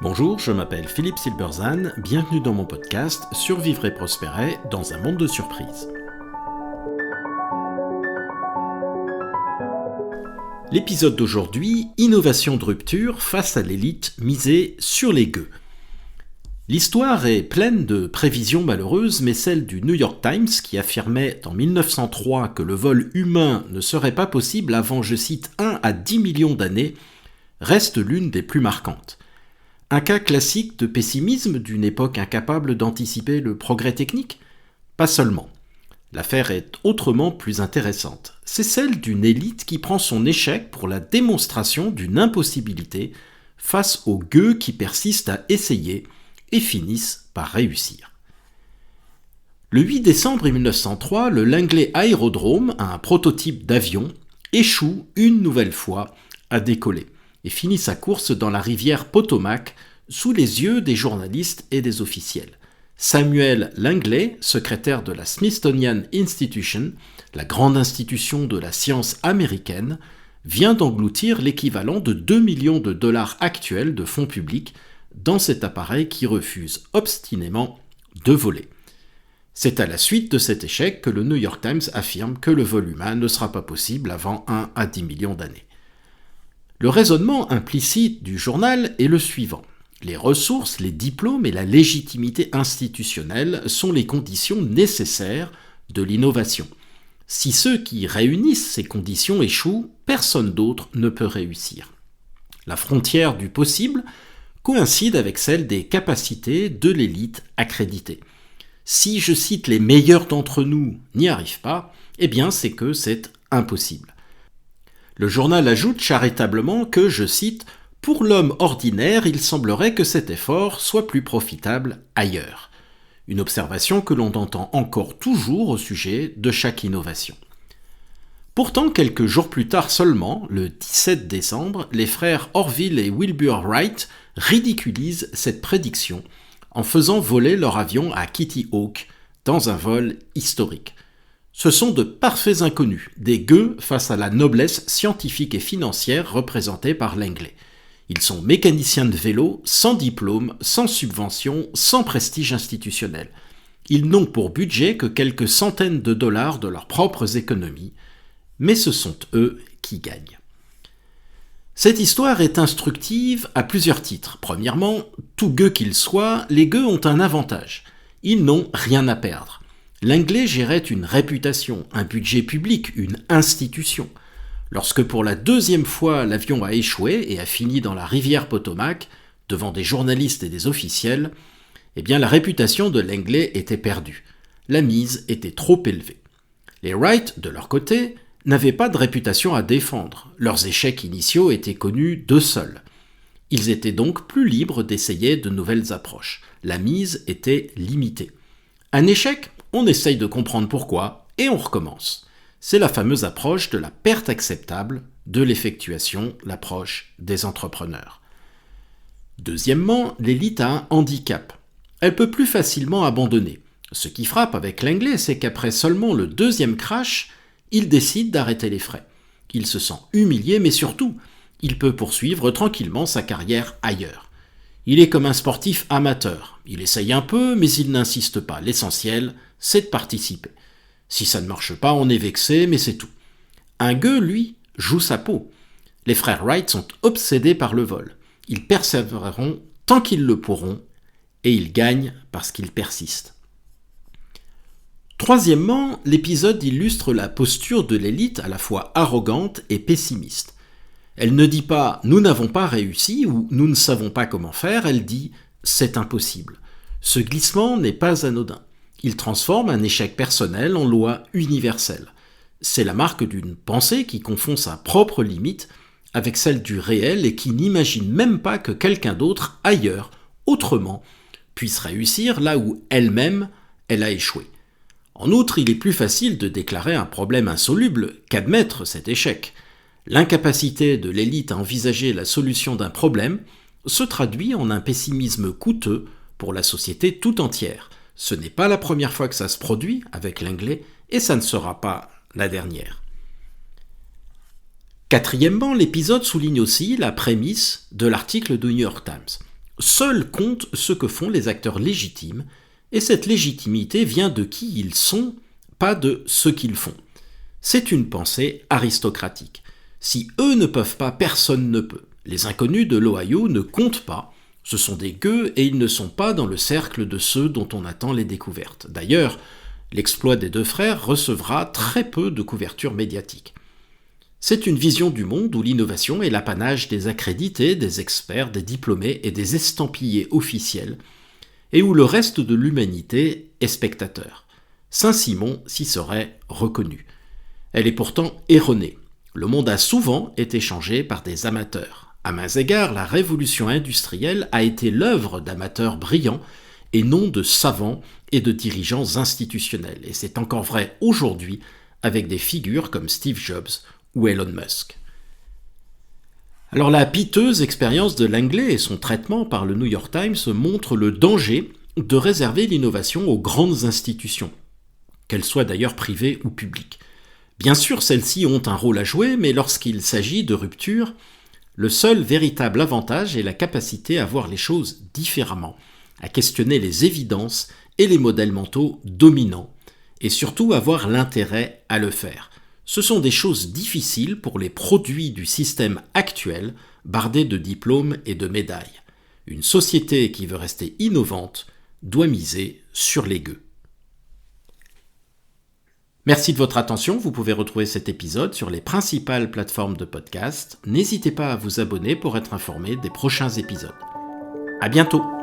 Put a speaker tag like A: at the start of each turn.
A: Bonjour, je m'appelle Philippe Silberzahn, bienvenue dans mon podcast Survivre et prospérer dans un monde de surprises. L'épisode d'aujourd'hui, innovation de rupture face à l'élite misée sur les gueux. L'histoire est pleine de prévisions malheureuses, mais celle du New York Times qui affirmait en 1903 que le vol humain ne serait pas possible avant, je cite, 1 à 10 millions d'années, reste l'une des plus marquantes. Un cas classique de pessimisme d'une époque incapable d'anticiper le progrès technique ? Pas seulement. L'affaire est autrement plus intéressante. C'est celle d'une élite qui prend son échec pour la démonstration d'une impossibilité face aux gueux qui persistent à essayer et finissent par réussir. Le 8 décembre 1903, le Langley Aerodrome, un prototype d'avion, échoue une nouvelle fois à décoller et finit sa course dans la rivière Potomac sous les yeux des journalistes et des officiels. Samuel Langley, secrétaire de la Smithsonian Institution, la grande institution de la science américaine, vient d'engloutir l'équivalent de 2 millions de dollars actuels de fonds publics dans cet appareil qui refuse obstinément de voler. C'est à la suite de cet échec que le New York Times affirme que le vol humain ne sera pas possible avant 1 à 10 millions d'années. Le raisonnement implicite du journal est le suivant. Les ressources, les diplômes et la légitimité institutionnelle sont les conditions nécessaires de l'innovation. Si ceux qui réunissent ces conditions échouent, personne d'autre ne peut réussir. La frontière du possible coïncide avec celle des capacités de l'élite accréditée. Si, je cite, les meilleurs d'entre nous n'y arrivent pas, eh bien c'est que c'est impossible. Le journal ajoute charitablement que, je cite, « Pour l'homme ordinaire, il semblerait que cet effort soit plus profitable ailleurs ». Une observation que l'on entend encore toujours au sujet de chaque innovation. Pourtant, quelques jours plus tard seulement, le 17 décembre, les frères Orville et Wilbur Wright ridiculisent cette prédiction en faisant voler leur avion à Kitty Hawk dans un vol historique. Ce sont de parfaits inconnus, des gueux face à la noblesse scientifique et financière représentée par Langley. Ils sont mécaniciens de vélo, sans diplôme, sans subvention, sans prestige institutionnel. Ils n'ont pour budget que quelques centaines de dollars de leurs propres économies, mais ce sont eux qui gagnent. Cette histoire est instructive à plusieurs titres. Premièrement, tout gueux qu'ils soient, les gueux ont un avantage. Ils n'ont rien à perdre. Langley gérait une réputation, un budget public, une institution. Lorsque pour la deuxième fois l'avion a échoué et a fini dans la rivière Potomac, devant des journalistes et des officiels, eh bien la réputation de Langley était perdue. La mise était trop élevée. Les Wright, de leur côté, n'avaient pas de réputation à défendre. Leurs échecs initiaux étaient connus d'eux seuls. Ils étaient donc plus libres d'essayer de nouvelles approches. La mise était limitée. Un échec ? On essaye de comprendre pourquoi, et on recommence. C'est la fameuse approche de la perte acceptable de l'effectuation, l'approche des entrepreneurs. Deuxièmement, l'élite a un handicap. Elle peut plus facilement abandonner. Ce qui frappe avec Langley, c'est qu'après seulement le deuxième crash, il décide d'arrêter les frais. Il se sent humilié, mais surtout, il peut poursuivre tranquillement sa carrière ailleurs. Il est comme un sportif amateur. Il essaye un peu, mais il n'insiste pas. L'essentiel, c'est de participer. Si ça ne marche pas, on est vexé, mais c'est tout. Un gueux, lui, joue sa peau. Les frères Wright sont obsédés par le vol. Ils persévéreront tant qu'ils le pourront, et ils gagnent parce qu'ils persistent. Troisièmement, l'épisode illustre la posture de l'élite à la fois arrogante et pessimiste. Elle ne dit pas « nous n'avons pas réussi » ou « nous ne savons pas comment faire », elle dit « c'est impossible ». Ce glissement n'est pas anodin. Il transforme un échec personnel en loi universelle. C'est la marque d'une pensée qui confond sa propre limite avec celle du réel et qui n'imagine même pas que quelqu'un d'autre, ailleurs, autrement, puisse réussir là où elle-même, elle a échoué. En outre, il est plus facile de déclarer un problème insoluble qu'admettre cet échec. L'incapacité de l'élite à envisager la solution d'un problème se traduit en un pessimisme coûteux pour la société tout entière. Ce n'est pas la première fois que ça se produit avec Langley, et ça ne sera pas la dernière. Quatrièmement, l'épisode souligne aussi la prémisse de l'article du New York Times. Seul compte ce que font les acteurs légitimes, et cette légitimité vient de qui ils sont, pas de ce qu'ils font. C'est une pensée aristocratique. Si eux ne peuvent pas, personne ne peut. Les inconnus de l'Ohio ne comptent pas, ce sont des gueux et ils ne sont pas dans le cercle de ceux dont on attend les découvertes. D'ailleurs, l'exploit des deux frères recevra très peu de couverture médiatique. C'est une vision du monde où l'innovation est l'apanage des accrédités, des experts, des diplômés et des estampillés officiels, et où le reste de l'humanité est spectateur. Saint-Simon s'y serait reconnu. Elle est pourtant erronée. Le monde a souvent été changé par des amateurs. À mains égards, la révolution industrielle a été l'œuvre d'amateurs brillants et non de savants et de dirigeants institutionnels. Et c'est encore vrai aujourd'hui avec des figures comme Steve Jobs ou Elon Musk. Alors la piteuse expérience de Langley et son traitement par le New York Times montrent le danger de réserver l'innovation aux grandes institutions, qu'elles soient d'ailleurs privées ou publiques. Bien sûr, celles-ci ont un rôle à jouer, mais lorsqu'il s'agit de rupture, le seul véritable avantage est la capacité à voir les choses différemment, à questionner les évidences et les modèles mentaux dominants, et surtout avoir l'intérêt à le faire. Ce sont des choses difficiles pour les produits du système actuel, bardés de diplômes et de médailles. Une société qui veut rester innovante doit miser sur les gueux. Merci de votre attention, vous pouvez retrouver cet épisode sur les principales plateformes de podcast. N'hésitez pas à vous abonner pour être informé des prochains épisodes. À bientôt!